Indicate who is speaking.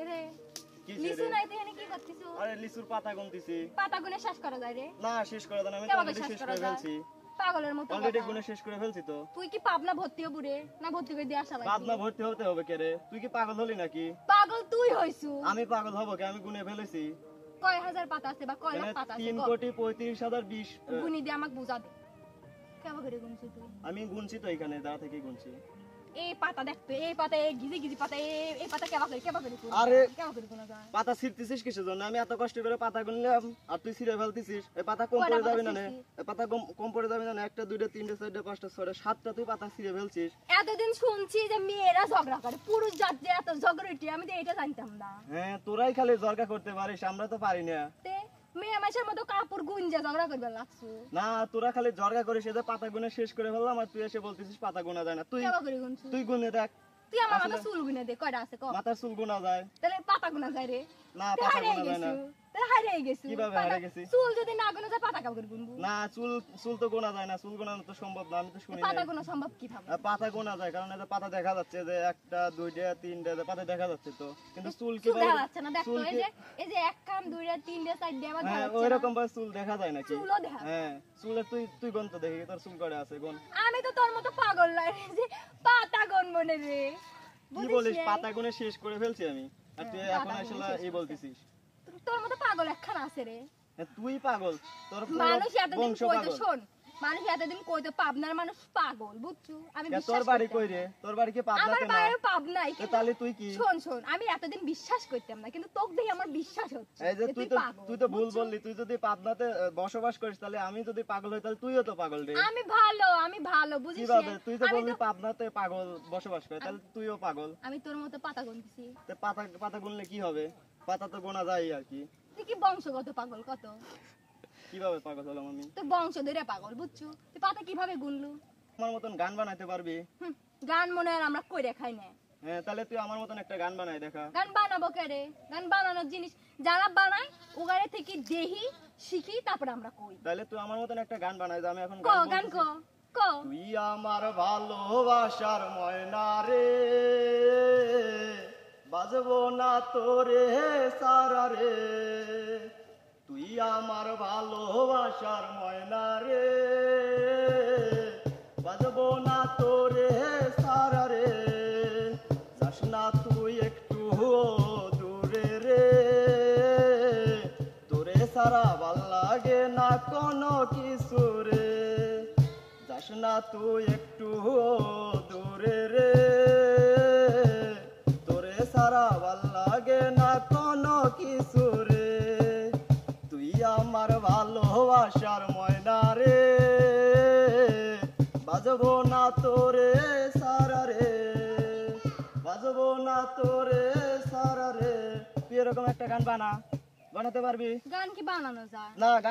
Speaker 1: রে লিচু নাই তো এখানে কি করতেছো?
Speaker 2: আরে লিচুর পাতা গুনতেছি।
Speaker 1: পাতা গুনে শেষ করা যায় রে?
Speaker 2: না শেষ করে দাও, আমি
Speaker 1: কেমন
Speaker 2: অলরেডি
Speaker 1: শেষ
Speaker 2: শেষ
Speaker 1: করা
Speaker 2: করে
Speaker 1: যায়?
Speaker 2: ফেলছি।
Speaker 1: পাগলের মতো
Speaker 2: অলরেডি
Speaker 1: কথা।
Speaker 2: গুনে শেষ করে ফেলছি তো।
Speaker 1: তুই কি পাবনা ভর্তি হবুরে না ভর্তি করে দিয়ে আসা লাগবে?
Speaker 2: পাবনা ভর্তি হতে হবে কে রে? তুই কি পাগল হলি নাকি?
Speaker 1: পাগল তুই হইছু।
Speaker 2: আমি পাগল হব কে? আমি গুনে ফেলেছি।
Speaker 1: কয় হাজার পাতা আছে বা কয় লাখ পাতা আছে?
Speaker 2: 3,35,020
Speaker 1: গুনি দিয়ে আমাকে বুঝা দে। কেমন করে গুনছিস তুই?
Speaker 2: আমি গুনছি তো এখানে দাঁড়া থেকে গুনছি।
Speaker 1: এই পাতা দেখতে, এই পাতা এই গিজি গিজি পাতা এই পাতা কেমন করে গুন?
Speaker 2: আরে
Speaker 1: কেমন করে গুনা যায়?
Speaker 2: পাতা ছিঁড়তেছিস কিসের জন্য? আমি এত কষ্ট করে পাতা গুনলাম আর তুই ছিঁড়ে ফেলতেছিস। এই পাতা কম
Speaker 1: কয়টা
Speaker 2: পড়ে যাবে
Speaker 1: পাতা
Speaker 2: না রে?
Speaker 1: ছিঁড়ছিস?
Speaker 2: এই পাতা কম পড়ে যাবে না? 1টা 2টা 3টা 4টা 5টা 6টা 7টা তুই পাতা ছিঁড়ে ফেলছিস।
Speaker 1: এতদিন শুনছি যে মেয়েরা ঝগড়া করে, পুরুষ জাত যে এত ঝগড়াটি, আমি তো এটা জানতাম না।
Speaker 2: হ্যাঁ তোরাই খালি জরকা করতে পারিস, আমরা তো পারি না।
Speaker 1: তে মেয়ে মাসের মতো কাপড় গুঞ্জে ঝগড়া করবে লাগছো।
Speaker 2: না তোরা খালি জরকা করিস, এদের পাতা গুনে শেষ করে ফেললাম আর তুই এসে বলতেছিস পাতা গোনা যায় না। তুই
Speaker 1: কেমন করে গুনছিস?
Speaker 2: তুই গুনে দেখ।
Speaker 1: তুই আমার মাথা
Speaker 2: আসলে-
Speaker 1: চুল গুনে দে, কয়টা আছে ক?
Speaker 2: মাথার চুল গোনা যায়
Speaker 1: তাহলে পাতা গুনা যায় রে?
Speaker 2: না?
Speaker 1: তুই
Speaker 2: পাতা
Speaker 1: হারিয়ে
Speaker 2: গোনা যায় না।
Speaker 1: গেছু, তুই হারিয়ে গেছু।
Speaker 2: কিভাবে
Speaker 1: পাতা-
Speaker 2: হারিয়ে গেছি?
Speaker 1: চুল যদি না গুনে যায় পাতা কেমন করে গুনবো?
Speaker 2: না চুল তো গোনা যায় না, চুল গোনানো তো সম্ভব না, আমি তো শুনি
Speaker 1: পাতা
Speaker 2: নাই।
Speaker 1: গুনা সম্ভব কিভাবে?
Speaker 2: পাতা গোনা যায় কারণ এদের পাতা দেখা যাচ্ছে যে 1টা 2টা 3টা পাতা দেখা যাচ্ছে তো, কিন্তু চুল
Speaker 1: চুল
Speaker 2: কিভাবে?
Speaker 1: দেখা যাচ্ছে না, দেখতো
Speaker 2: চুল
Speaker 1: এই যে এক কান দুইটা তিনটা চারটা আবার দেখা
Speaker 2: হ্যাঁ
Speaker 1: যাচ্ছে
Speaker 2: ওইরকম
Speaker 1: না।
Speaker 2: ভাবে চুল দেখা যায় নাকি?
Speaker 1: চুলও দেখা যায়।
Speaker 2: হ্যাঁ চুলে তুই গন তো দেখি তোর চুল কয়টা আছে গোন।
Speaker 1: আমি তো তোর মতো পাগল না রে, যে পাতা গুনবো না রে।
Speaker 2: কি
Speaker 1: বুঝিস
Speaker 2: বলিস?
Speaker 1: রে?
Speaker 2: পাতা গুনে শেষ করে ফেলছি আমি আর তুই
Speaker 1: হ্যাঁ,
Speaker 2: এখন
Speaker 1: পাতা
Speaker 2: আসলে
Speaker 1: গুনে শেষ
Speaker 2: এই
Speaker 1: করছি।
Speaker 2: বলতেছিস।
Speaker 1: তোর মতো পাগল একখানা আছে রে।
Speaker 2: হ্যাঁ, তুই পাগল, তোর পুরো
Speaker 1: মানুষ এতদিন
Speaker 2: বংশ
Speaker 1: কইতো,
Speaker 2: পাগল।
Speaker 1: শোন, মানুষ এতদিন কইতো পাবনার মানুষ পাগল, বুঝছো? আমি
Speaker 2: কে,
Speaker 1: বিশ্বাস
Speaker 2: তোর বাড়ি
Speaker 1: করতাম
Speaker 2: কই
Speaker 1: না।
Speaker 2: রে? তোর বাড়ি কি
Speaker 1: আমার
Speaker 2: পাবনাতে না?
Speaker 1: বাড়ি পাবনাই,
Speaker 2: তো
Speaker 1: কিন্তু
Speaker 2: তাহলে তুই কি?
Speaker 1: শোন আমি এতদিন বিশ্বাস করতাম না, কিন্তু তোকে দেখে আমার বিশ্বাস হচ্ছে
Speaker 2: এই যে
Speaker 1: যে
Speaker 2: তুই
Speaker 1: পাগল,
Speaker 2: তো ভুল
Speaker 1: বুঝছো?
Speaker 2: বললি। তুই যদি পাবনাতে বসবাস করিস তাহলে আমি যদি পাগল হই তাহলে তুইও তো পাগল রে।
Speaker 1: আমি ভালো বুঝিস
Speaker 2: কিভাবে?
Speaker 1: রে?
Speaker 2: তুই তো
Speaker 1: আমি
Speaker 2: বললি পাবনাতে পাগল বসবাস করে, তাহলে তুইও পাগল।
Speaker 1: আমি তোর মতো পাতা গুনতেছি।
Speaker 2: তো পাতা গুনলে কি হবে? পাতা তো গোনা যায় আর কি।
Speaker 1: তুই কি বংশগত পাগল কত?
Speaker 2: কিভাবে পাগল হলাম আমি?
Speaker 1: তোর বংশ ধরে পাগল, বুঝছো? তুই পাতা কিভাবে গুনলু?
Speaker 2: আমার মতন গান বানাইতে পারবি?
Speaker 1: গান মনে হয় আমরা কইরে খাই না।
Speaker 2: হ্যাঁ তাহলে তুই আমার মতন একটা গান বানাই দেখা।
Speaker 1: গান বানাবো কে রে? গান বানানোর জিনিস যারা বানায় ওগারে থেকে দেহি শিখি, তারপর আমরা কই।
Speaker 2: তাহলে তুই আমার মতন একটা গান বানাই, আমি এখন
Speaker 1: ক গান ক
Speaker 2: বলতেছি।
Speaker 1: ক
Speaker 2: তুই আমার ভালোবাসার ময়না রে, বাজবো না তোরে সারা রে। তুই আমার ভালোবাসার ময়না রে, বাজবো না তোরে সারা রে। যাস না তুই একটু দূরে রে, তোরে সারা ভাল লাগে না কোনো কিছু রে। যাস না তুই একটু দূরে রে, তোরে সারা ভাল লাগে না কোনো কিছু রে। তুই আমার ভালোবাসার ময়না রে, বাজবো না তোরে সারা রে, বাজবো না তোরে সারা রে। তুই এরকম একটা গান বানাতে পারবি?
Speaker 1: গান কি বানানো যায়?
Speaker 2: না গান